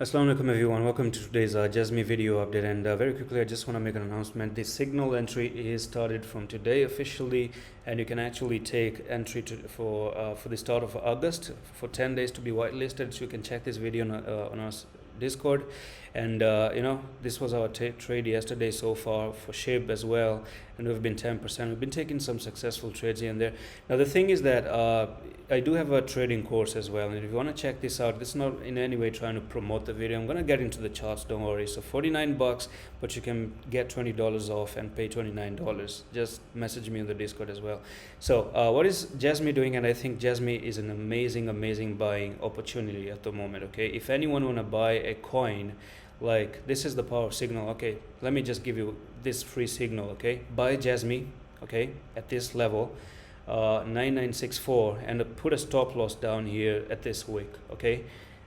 Assalamu alaikum everyone, welcome to today's JASMY video update, and very quickly I just want to make an announcement. The signal entry is started from today officially, and you can actually take entry for the start of August for 10 days to be whitelisted. So you can check this video on our Discord, and this was our trade yesterday so far for SHIB as well, and we've been 10%. We've been taking some successful trades here and there. Now the thing is that I do have a trading course as well, and if you want to check this out, this is not in any way trying to promote the video. I'm going to get into the charts, don't worry. So 49 bucks, but you can get $20 off and pay $29. Just message me on the Discord as well. So what is JASMY doing? And I think JASMY is an amazing buying opportunity at the moment. Okay, if anyone want to buy a coin, like this is the power of signal. Okay, let me just give you this free signal. Okay, buy JASMY, okay, at this level, 9964, and put a stop loss down here at this wick, okay,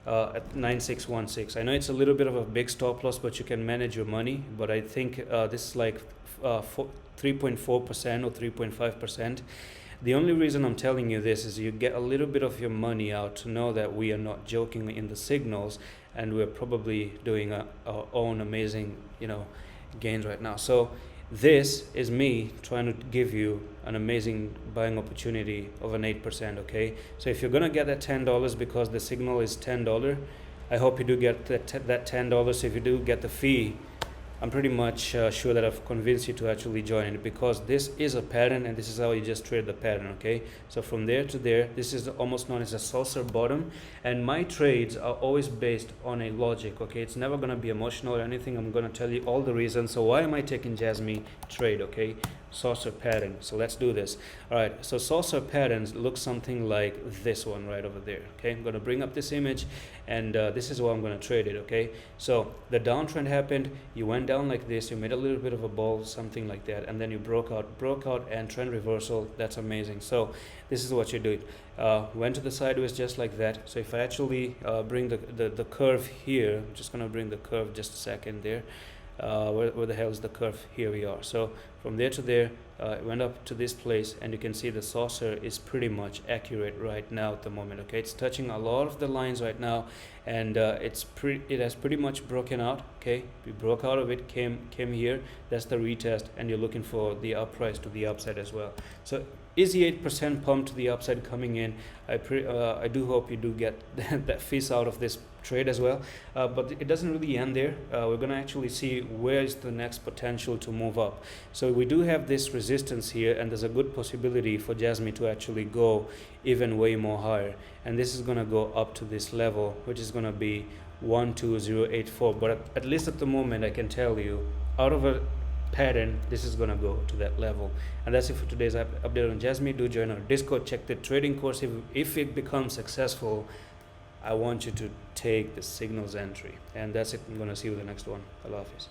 at 9616. I know it's a little bit of a big stop loss, but you can manage your money. But I think this is like 3.4% or 3.5%. The only reason I'm telling you this is you get a little bit of your money out to know that we are not joking in the signals, and we're probably doing our own amazing gains right now. So this is me trying to give you an amazing buying opportunity of an 8%. Okay, so if you're gonna get that $10 because the signal is $10, I hope you do get that $10. If you do get the fee, I'm pretty much sure that I've convinced you to actually join it, because this is a pattern, and this is how you just trade the pattern. Okay, so from there to there, this is almost known as a saucer bottom, and my trades are always based on a logic. Okay, it's never going to be emotional or anything. I'm going to tell you all the reasons. So why am I taking JASMY trade? Okay, saucer pattern. So let's do this. All right, so saucer patterns look something like this one right over there. Okay, I'm going to bring up this image, and this is why I'm going to trade it. Okay, so the downtrend happened, you went down like this, you made a little bit of a ball, something like that, and then you broke out, and trend reversal. That's amazing. So this is what you do. Went to the sideways just like that. So if I actually bring the curve here, I'm just going to bring the curve just a second there. Where the hell is the curve? Here we are. So from there to there, it went up to this place, and you can see the saucer is pretty much accurate right now at the moment. Okay, it's touching a lot of the lines right now, and it has pretty much broken out. Okay, we broke out of it, came here. That's the retest, and you're looking for the uprise to the upside as well. So easy 8% pump to the upside coming in. I do hope you do get that fees out of this trade as well, but it doesn't really end there. We're going to actually see where is the next potential to move up. So we do have this resistance here, and there's a good possibility for JASMY to actually go even way more higher, and this is going to go up to this level, which is going to be 12084. But at least at the moment, I can tell you, out of a pattern, this is going to go to that level. And that's it for today's update on JASMY. Do join our Discord, check the trading course. If it becomes successful, I want you to take the signals entry. And that's it. I'm going to see you in the next one. Allah Hafiz.